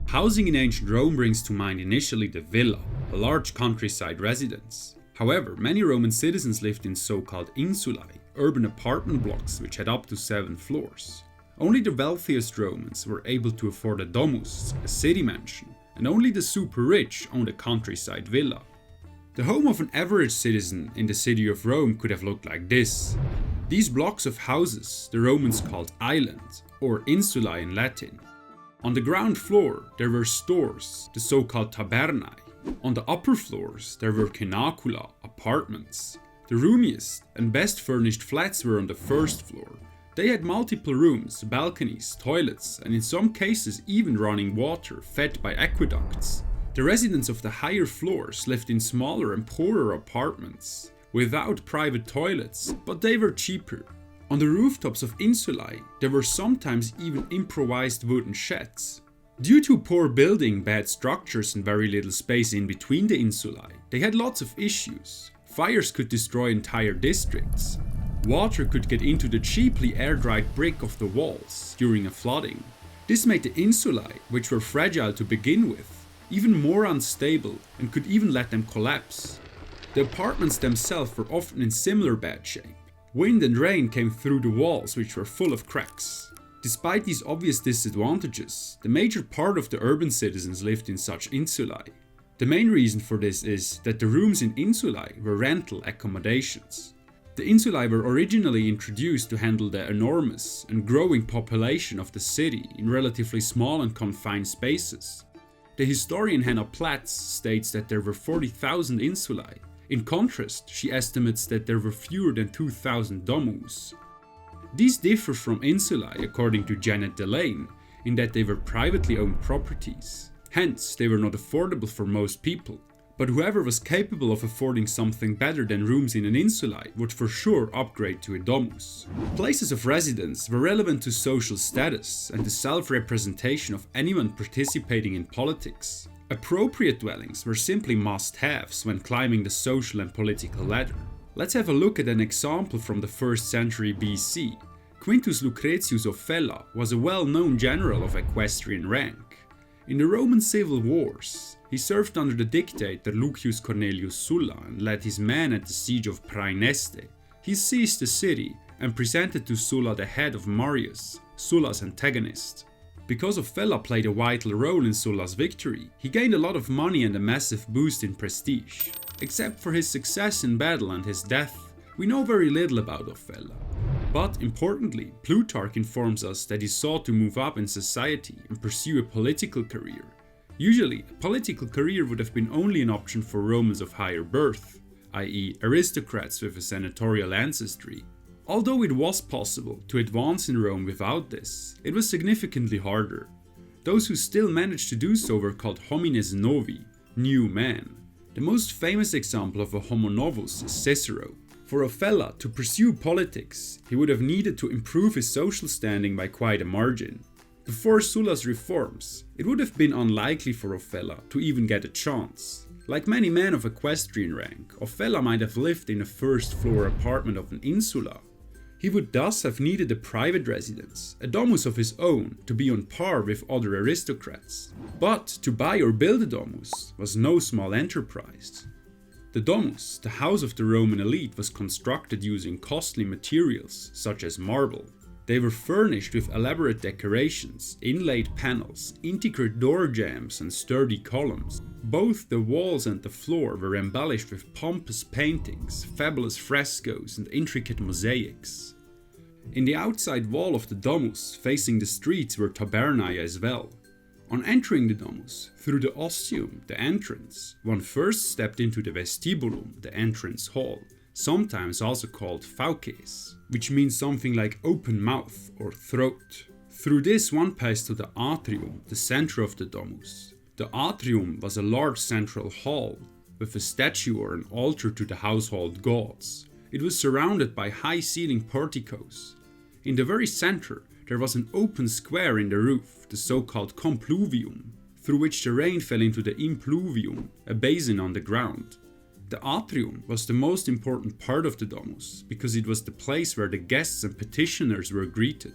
Housing in ancient Rome brings to mind initially the villa, a large countryside residence. However, many Roman citizens lived in so-called insulae, urban apartment blocks which had up to 7 floors. Only the wealthiest Romans were able to afford a domus, a city mansion, and only the super rich owned a countryside villa. The home of an average citizen in the city of Rome could have looked like this. These blocks of houses the Romans called islands, or insulae in Latin. On the ground floor there were stores, the so-called tabernae. On the upper floors there were cenacula, apartments. The roomiest and best furnished flats were on the first floor. They had multiple rooms, balconies, toilets, and in some cases even running water fed by aqueducts. The residents of the higher floors lived in smaller and poorer apartments, without private toilets, but they were cheaper. On the rooftops of insulae, there were sometimes even improvised wooden sheds. Due to poor building, bad structures and very little space in between the insulae, they had lots of issues. Fires could destroy entire districts. Water could get into the cheaply air-dried brick of the walls during a flooding. This made the insulae, which were fragile to begin with, even more unstable and could even let them collapse. The apartments themselves were often in similar bad shape. Wind and rain came through the walls, which were full of cracks. Despite these obvious disadvantages, the major part of the urban citizens lived in such insulae. The main reason for this is that the rooms in insulae were rental accommodations. The insulae were originally introduced to handle the enormous and growing population of the city in relatively small and confined spaces. The historian Hannah Platz states that there were 40,000 insulae. In contrast, she estimates that there were fewer than 2,000 domus. These differ from insulae, according to Janet Delane, in that they were privately owned properties. Hence, they were not affordable for most people. But whoever was capable of affording something better than rooms in an insulae would for sure upgrade to a domus. Places of residence were relevant to social status and the self-representation of anyone participating in politics. Appropriate dwellings were simply must-haves when climbing the social and political ladder. Let's have a look at an example from the 1st century BC. Quintus Lucretius Ofella was a well-known general of equestrian rank. In the Roman civil wars, he served under the dictator Lucius Cornelius Sulla and led his men at the siege of Praeneste. He seized the city and presented to Sulla the head of Marius, Sulla's antagonist. Because Ofella played a vital role in Sulla's victory, he gained a lot of money and a massive boost in prestige. Except for his success in battle and his death, we know very little about Ofella. But importantly, Plutarch informs us that he sought to move up in society and pursue a political career. Usually, a political career would have been only an option for Romans of higher birth, i.e. aristocrats with a senatorial ancestry. Although it was possible to advance in Rome without this, it was significantly harder. Those who still managed to do so were called homines novi, new men. The most famous example of a homo novus is Cicero. For Ofella to pursue politics, he would have needed to improve his social standing by quite a margin. Before Sulla's reforms, it would have been unlikely for Ofella to even get a chance. Like many men of equestrian rank, Ofella might have lived in a first-floor apartment of an insula. He would thus have needed a private residence, a domus of his own, to be on par with other aristocrats. But to buy or build a domus was no small enterprise. The domus, the house of the Roman elite, was constructed using costly materials such as marble. They were furnished with elaborate decorations, inlaid panels, intricate door jambs and sturdy columns. Both the walls and the floor were embellished with pompous paintings, fabulous frescoes and intricate mosaics. In the outside wall of the domus, facing the streets, were tabernae as well. On entering the domus, through the ostium, the entrance, one first stepped into the vestibulum, the entrance hall, sometimes also called fauces, which means something like open mouth or throat. Through this one passed to the atrium, the center of the domus. The atrium was a large central hall, with a statue or an altar to the household gods. It was surrounded by high-ceiling porticos. In the very center, there was an open square in the roof, the so-called compluvium, through which the rain fell into the impluvium, a basin on the ground. The atrium was the most important part of the domus, because it was the place where the guests and petitioners were greeted.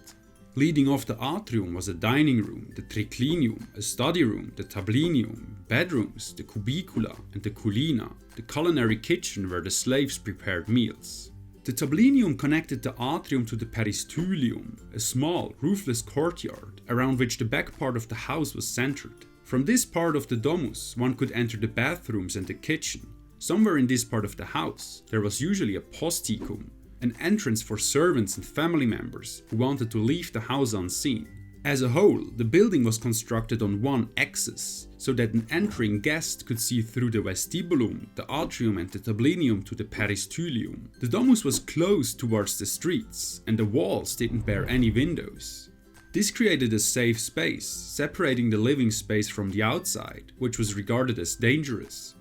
Leading off the atrium was a dining room, the triclinium, a study room, the tablinium, bedrooms, the cubicula and the culina, the culinary kitchen where the slaves prepared meals. The tablinium connected the atrium to the peristylium, a small, roofless courtyard around which the back part of the house was centered. From this part of the domus, one could enter the bathrooms and the kitchen. Somewhere in this part of the house, there was usually a posticum, an entrance for servants and family members who wanted to leave the house unseen. As a whole, the building was constructed on one axis, so that an entering guest could see through the vestibulum, the atrium and the tablinium to the peristylium. The domus was closed towards the streets, and the walls didn't bear any windows. This created a safe space, separating the living space from the outside, which was regarded as dangerous.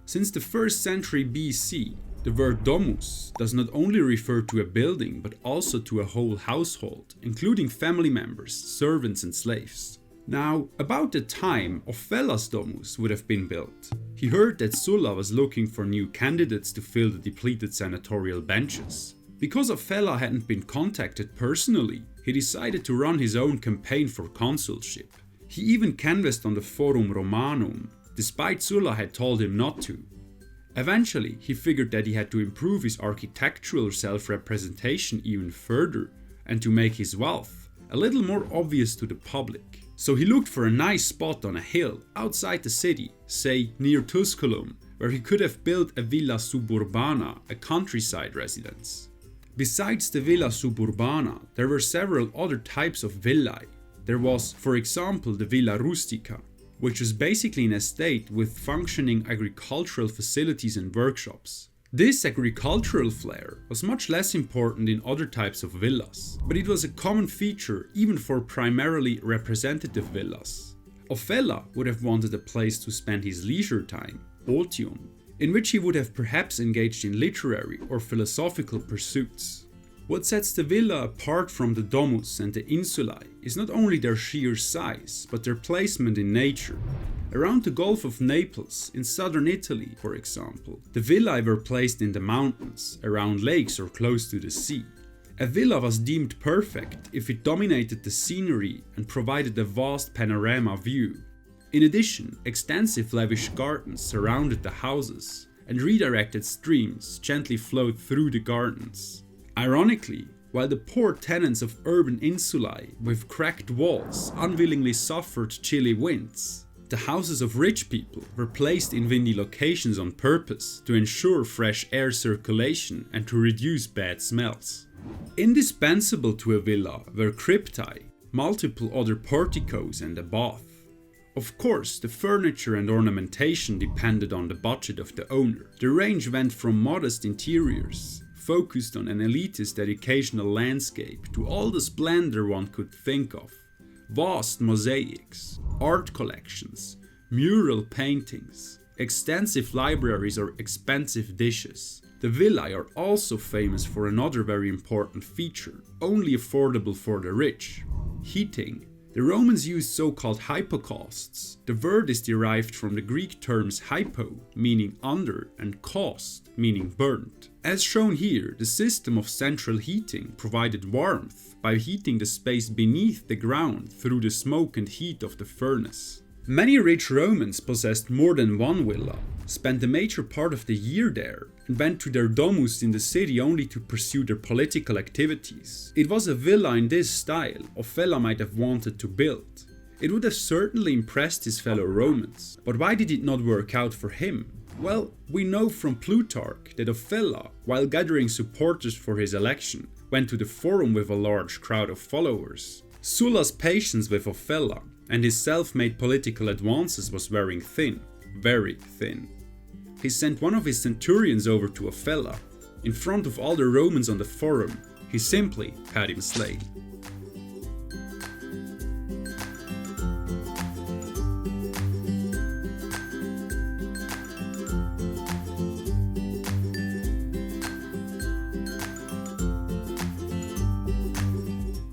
Since the 1st century BC, the word domus does not only refer to a building but also to a whole household, including family members, servants and slaves. Now, about the time Offella's domus would have been built, he heard that Sulla was looking for new candidates to fill the depleted senatorial benches. Because Ofella hadn't been contacted personally, he decided to run his own campaign for consulship. He even canvassed on the Forum Romanum, despite Sulla had told him not to. Eventually, he figured that he had to improve his architectural self-representation even further and to make his wealth a little more obvious to the public. So he looked for a nice spot on a hill outside the city, say near Tusculum, where he could have built a villa suburbana, a countryside residence. Besides the villa suburbana, there were several other types of villae. There was, for example, the villa rustica, which was basically an estate with functioning agricultural facilities and workshops. This agricultural flair was much less important in other types of villas, but it was a common feature even for primarily representative villas. Ofella would have wanted a place to spend his leisure time, otium, in which he would have perhaps engaged in literary or philosophical pursuits. What sets the villa apart from the domus and the insulae is not only their sheer size, but their placement in nature. Around the Gulf of Naples, in southern Italy, for example, the villae were placed in the mountains, around lakes or close to the sea. A villa was deemed perfect if it dominated the scenery and provided a vast panorama view. In addition, extensive lavish gardens surrounded the houses, and redirected streams gently flowed through the gardens. Ironically, while the poor tenants of urban insulae with cracked walls unwillingly suffered chilly winds, the houses of rich people were placed in windy locations on purpose to ensure fresh air circulation and to reduce bad smells. Indispensable to a villa were cryptae, multiple other porticos and a bath. Of course, the furniture and ornamentation depended on the budget of the owner. The range went from modest interiors, focused on an elitist educational landscape, to all the splendor one could think of. Vast mosaics, art collections, mural paintings, extensive libraries or expensive dishes. The villae are also famous for another very important feature, only affordable for the rich: heating. The Romans used so-called hypocausts. The word is derived from the Greek terms hypo, meaning under, and caust, meaning burnt. As shown here, the system of central heating provided warmth by heating the space beneath the ground through the smoke and heat of the furnace. Many rich Romans possessed more than one villa, spent the major part of the year there, and went to their domus in the city only to pursue their political activities. It was a villa in this style Ofella might have wanted to build. It would have certainly impressed his fellow Romans, but why did it not work out for him? Well, we know from Plutarch that Ofella, while gathering supporters for his election, went to the Forum with a large crowd of followers. Sulla's patience with Ofella and his self-made political advances was wearing thin, very thin. He sent one of his centurions over to Ofella. In front of all the Romans on the Forum, he simply had him slain.